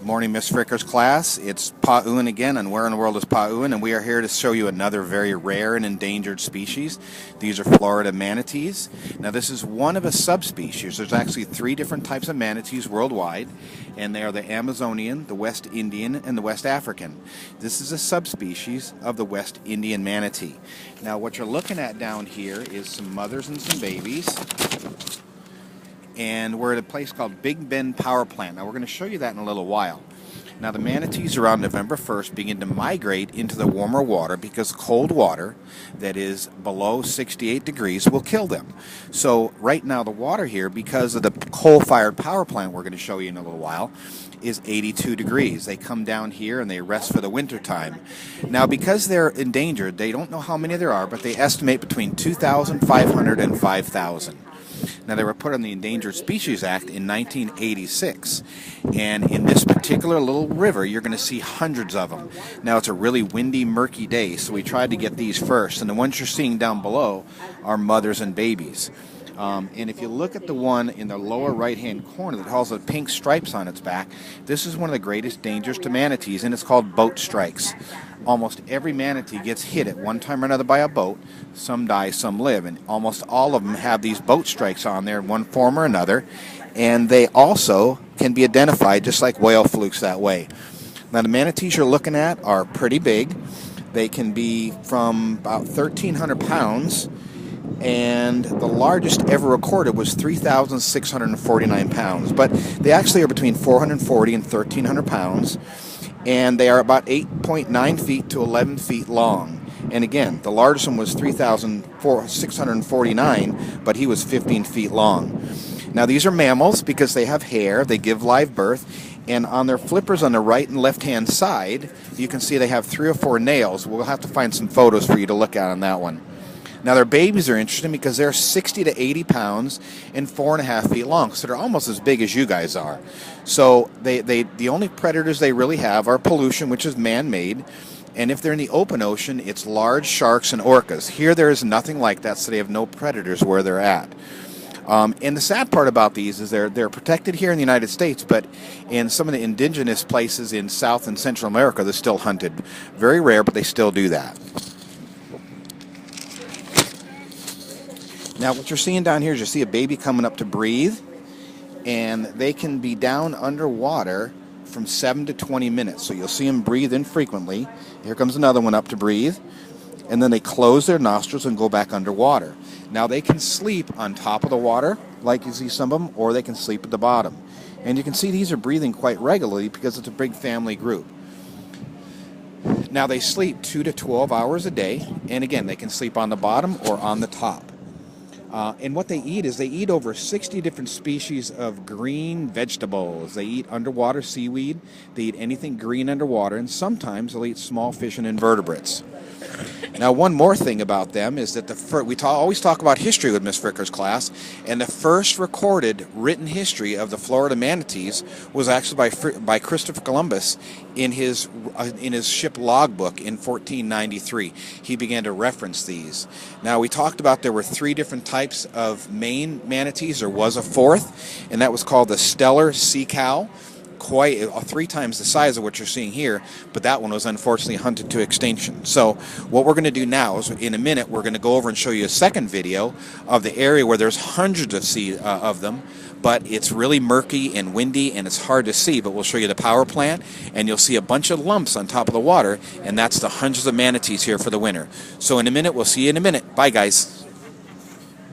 Morning, Miss Fricker's class. It's Pa'un again, and Where in the World is Pa'un? And we are here to show you another very rare and endangered species. These are Florida manatees. Now, this is one of a subspecies. There's actually 3 different types of manatees worldwide, and they are the Amazonian, the West Indian, and the West African. This is a subspecies of the West Indian manatee. Now, what you're looking at down here is some mothers and some babies. And we're at a place called Big Bend Power Plant. Now, we're going to show you that in a little while. Now, the manatees around November 1st begin to migrate into the warmer water because cold water that is below 68 degrees will kill them. So right now the water here, because of the coal-fired power plant we're going to show you in a little while, is 82 degrees. They come down here and they rest for the winter time. Now, because they're endangered, they don't know how many there are, but they estimate between 2,500 and 5,000. Now, they were put on the Endangered Species Act in 1986, and in this particular little river, you're going to see hundreds of them. Now, it's a really windy, murky day, so we tried to get these first, and the ones you're seeing down below are mothers and babies. And if you look at the one in the lower right-hand corner that has the pink stripes on its back, this is one of the greatest dangers to manatees, and it's called boat strikes. Almost every manatee gets hit at one time or another by a boat. Some die, some live, and almost all of them have these boat strikes on there in one form or another, and they also can be identified just like whale flukes that way. Now, the manatees you're looking at are pretty big. They can be from about 1,300 pounds, and the largest ever recorded was 3,649 pounds. But they actually are between 440 and 1,300 pounds, and they are about 8.9 feet to 11 feet long. And again, the largest one was 3,649, but he was 15 feet long. Now, these are mammals because they have hair, they give live birth, and on their flippers on the right and left-hand side, you can see they have 3 or 4 nails. We'll have to find some photos for you to look at on that one. Now, their babies are interesting because they're 60 to 80 pounds and 4.5 feet long, so they're almost as big as you guys are. So the only predators they really have are pollution, which is man-made, and if they're in the open ocean, it's large sharks and orcas. Here, there is nothing like that, so they have no predators where they're at. And the sad part about these is they're protected here in the United States, but in some of the indigenous places in South and Central America, they're still hunted. Very rare, but they still do that. Now, what you're seeing down here is you see a baby coming up to breathe, and they can be down underwater from 7 to 20 minutes. So you'll see them breathe infrequently. Here comes another one up to breathe, and then they close their nostrils and go back underwater. Now, they can sleep on top of the water, like you see some of them, or they can sleep at the bottom. And you can see these are breathing quite regularly because it's a big family group. Now, they sleep 2 to 12 hours a day, and again, they can sleep on the bottom or on the top. And what they eat is they eat over 60 different species of green vegetables. They eat underwater seaweed, they eat anything green underwater, and sometimes they'll eat small fish and invertebrates. Now, one more thing about them is that we always talk about history with Miss Fricker's class, and the first recorded written history of the Florida manatees was actually by Christopher Columbus in his ship logbook in 1493. He began to reference these. Now, we talked about there were 3 different types of Maine manatees. There was a 4th, and that was called the Stellar Sea Cow. Quite 3 times the size of what you're seeing here, but that one was unfortunately hunted to extinction. So what we're going to do now is in a minute we're going to go over and show you a second video of the area where there's hundreds of them, but it's really murky and windy and it's hard to see, but we'll show you the power plant and you'll see a bunch of lumps on top of the water, and that's the hundreds of manatees here for the winter. So in a minute, we'll see you in a minute. Bye, guys.